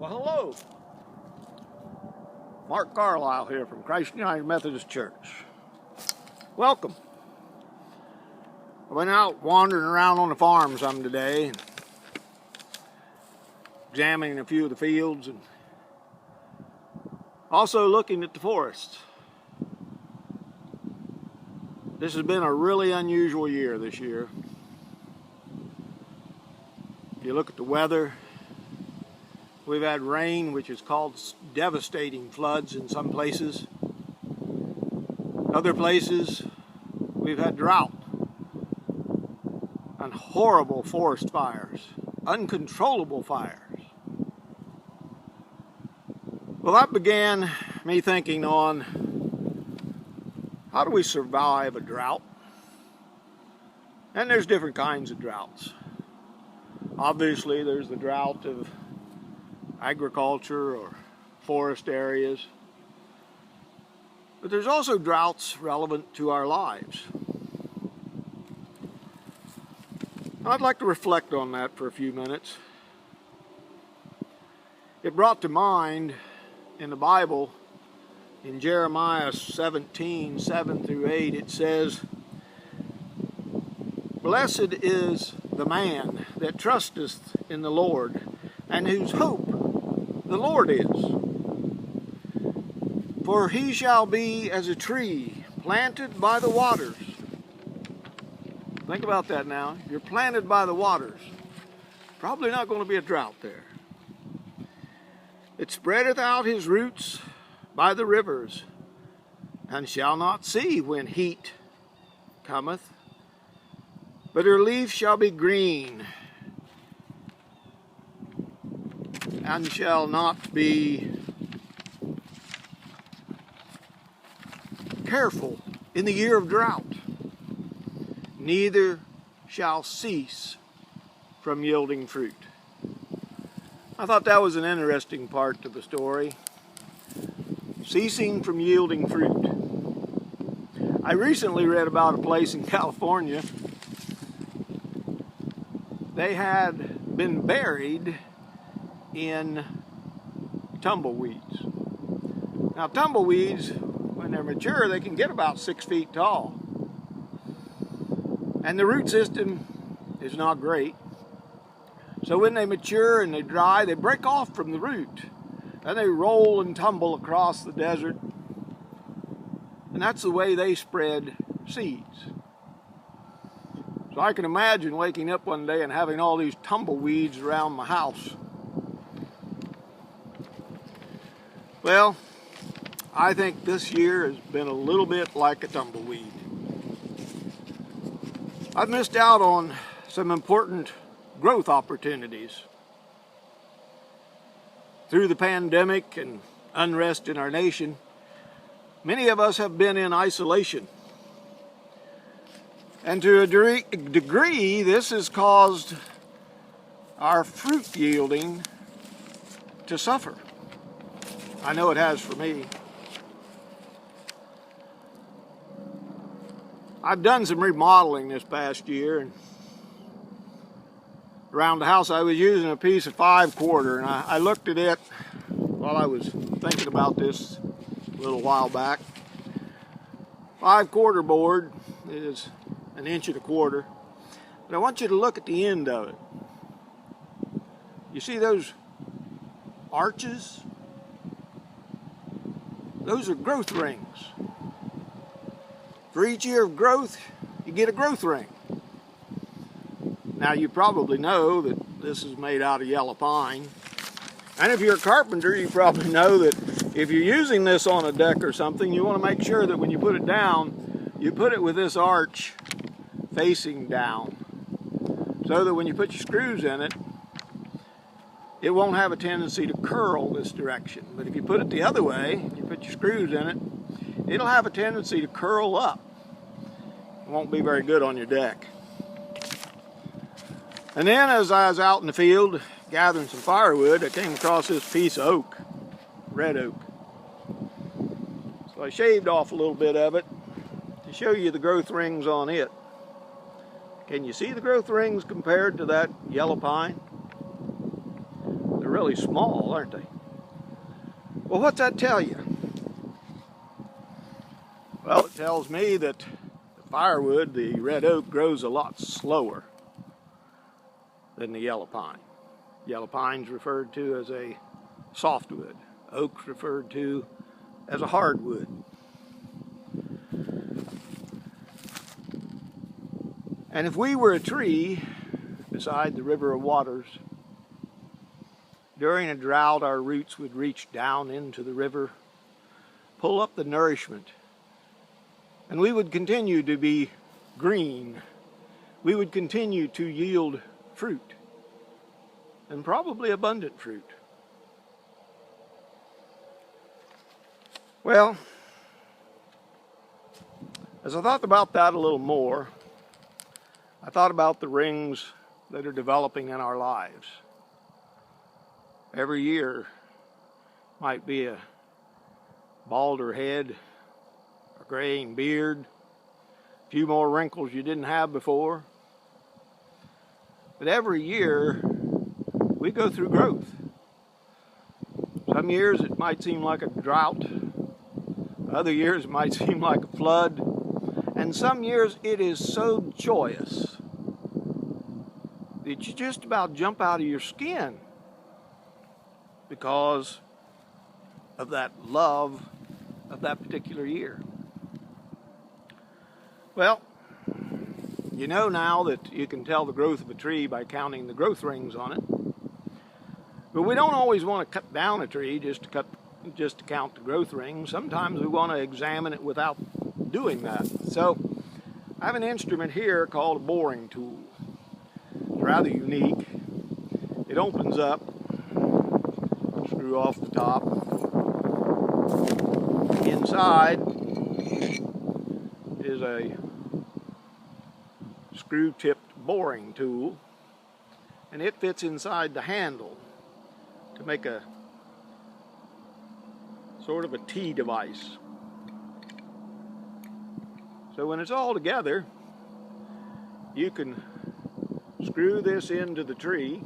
Well, hello. Mark Carlisle here from Christ United Methodist Church. Welcome. I went out wandering around on the farm some today, examining a few of the fields and also looking at the forests. This has been a really unusual year this year. If you look at the weather, we've had rain, which has caused devastating floods in some places. Other places, we've had drought and horrible forest fires, uncontrollable fires. Well, that began me thinking on how do we survive a drought? And there's different kinds of droughts. Obviously, there's the drought of agriculture or forest areas. But there's also droughts relevant to our lives. I'd like to reflect on that for a few minutes. It brought to mind in the Bible, in Jeremiah 17, 7 through 8, it says, "Blessed is the man that trusteth in the Lord, and whose hope the Lord is. For he shall be as a tree planted by the waters." Think about that now. You're planted by the waters. Probably not going to be a drought there. "It spreadeth out his roots by the rivers, and shall not see when heat cometh. But her leaf shall be green, and shall not be careful in the year of drought, neither shall cease from yielding fruit." I thought that was an interesting part to the story. Ceasing from yielding fruit. I recently read about a place in California. They had been buried in tumbleweeds. Now, tumbleweeds, when they're mature, they can get about 6 feet tall. And the root system is not great. So when they mature and they dry, they break off from the root. And they roll and tumble across the desert. And that's the way they spread seeds. So I can imagine waking up one day and having all these tumbleweeds around my house. Well, I think this year has been a little bit like a tumbleweed. I've missed out on some important growth opportunities. Through the pandemic and unrest in our nation, many of us have been in isolation. And to a degree, this has caused our fruit yielding to suffer. I know it has for me. I've done some remodeling this past year, and around the house I was using a piece of 5/4, and I looked at it while I was thinking about this a little while back. 5/4 board is 1.25 inches, but I want you to look at the end of it. You see those arches? Those are growth rings. For each year of growth, you get a growth ring. Now, you probably know that this is made out of yellow pine. And if you're a carpenter, you probably know that if you're using this on a deck or something, you want to make sure that when you put it down, you put it with this arch facing down, so that when you put your screws in it, it won't have a tendency to curl this direction. But if you put it the other way, you put your screws in it, it'll have a tendency to curl up. It won't be very good on your deck. And then as I was out in the field gathering some firewood, I came across this piece of oak, red oak. So I shaved off a little bit of it to show you the growth rings on it. Can you see the growth rings compared to that yellow pine? The really small, aren't they? Well, what's that tell you? Well, it tells me that the firewood, the red oak, grows a lot slower than the yellow pine. Yellow pine's referred to as a softwood. Oak's referred to as a hardwood. And if we were a tree beside the river of waters, during a drought our roots would reach down into the river, pull up the nourishment, and we would continue to be green. We would continue to yield fruit, and probably abundant fruit. Well, as I thought about that a little more, I thought about the rings that are developing in our lives. Every year might be a balder head, a graying beard, a few more wrinkles you didn't have before. But every year we go through growth. Some years it might seem like a drought. Other years it might seem like a flood. And some years it is so joyous that you just about jump out of your skin because of that love of that particular year. Well, you know now that you can tell the growth of a tree by counting the growth rings on it. But we don't always want to cut down a tree just to count the growth rings. Sometimes we want to examine it without doing that. So I have an instrument here called a boring tool. It's rather unique. It opens up, screw off the top. Inside is a screw-tipped boring tool, and it fits inside the handle to make a sort of a T device. So when it's all together, you can screw this into the tree.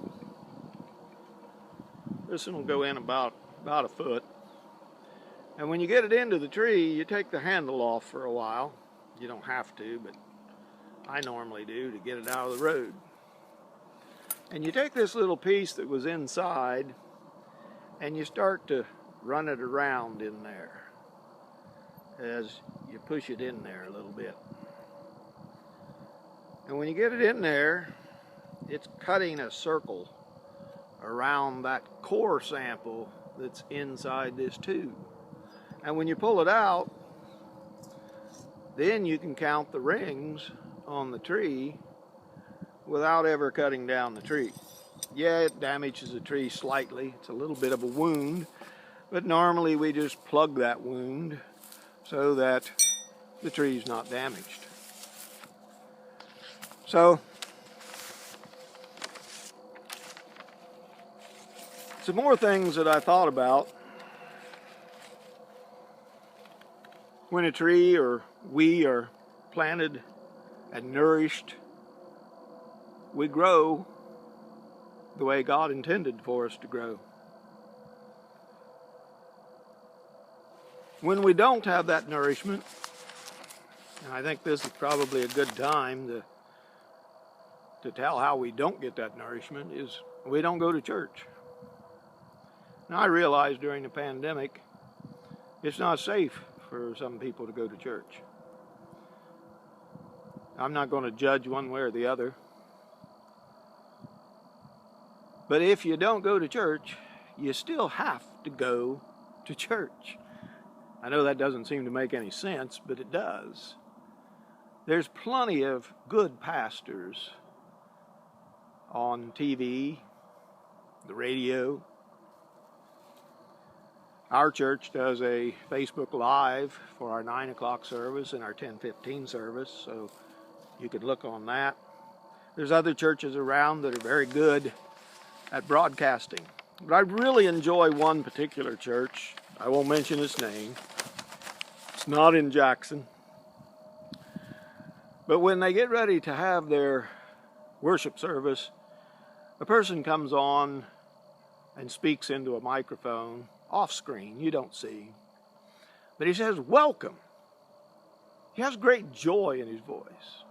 This one will go in about a foot. And when you get it into the tree, you take the handle off for a while. You don't have to, but I normally do to get it out of the road. And you take this little piece that was inside and you start to run it around in there as you push it in there a little bit. And when you get it in there, it's cutting a circle around that core sample that's inside this tube. And when you pull it out, then you can count the rings on the tree without ever cutting down the tree. Yeah, it damages the tree slightly. It's a little bit of a wound, but normally we just plug that wound so that the tree's not damaged. So, some more things that I thought about. When a tree or we are planted and nourished, we grow the way God intended for us to grow. When we don't have that nourishment, and I think this is probably a good time to tell how we don't get that nourishment, is we don't go to church. Now I realize during the pandemic, it's not safe for some people to go to church. I'm not going to judge one way or the other. But if you don't go to church, you still have to go to church. I know that doesn't seem to make any sense, but it does. There's plenty of good pastors on TV, the radio. Our church does a Facebook Live for our 9 o'clock service and our 10:15 service, so you could look on that. There's other churches around that are very good at broadcasting. But I really enjoy one particular church. I won't mention its name. It's not in Jackson. But when they get ready to have their worship service, a person comes on and speaks into a microphone off screen. You don't see. But he says, welcome. He has great joy in his voice.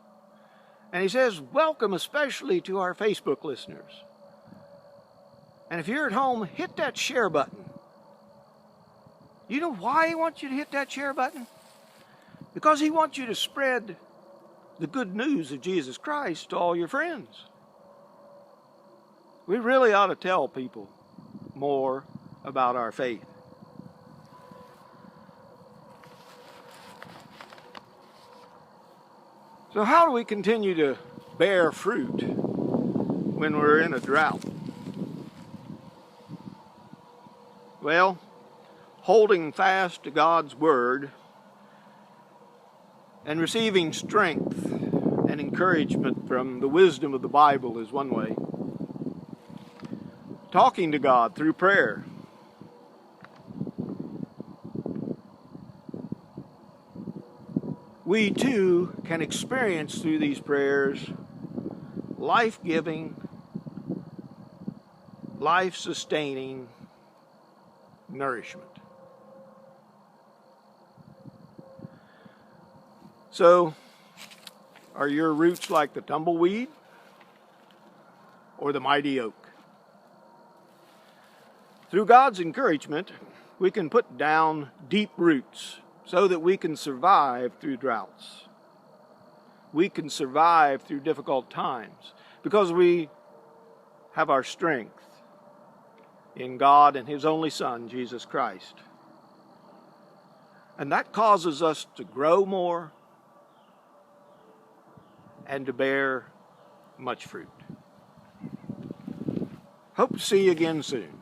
And he says, welcome especially to our Facebook listeners. And if you're at home, hit that share button. You know why he wants you to hit that share button? Because he wants you to spread the good news of Jesus Christ to all your friends. We really ought to tell people more about our faith. So how do we continue to bear fruit when we're in a drought? Well, holding fast to God's Word and receiving strength and encouragement from the wisdom of the Bible is one way. Talking to God through prayer. We too can experience through these prayers life-giving, life-sustaining nourishment. So, are your roots like the tumbleweed or the mighty oak? Through God's encouragement, we can put down deep roots so that we can survive through droughts. We can survive through difficult times because we have our strength in God and His only Son, Jesus Christ. And that causes us to grow more and to bear much fruit. Hope to see you again soon.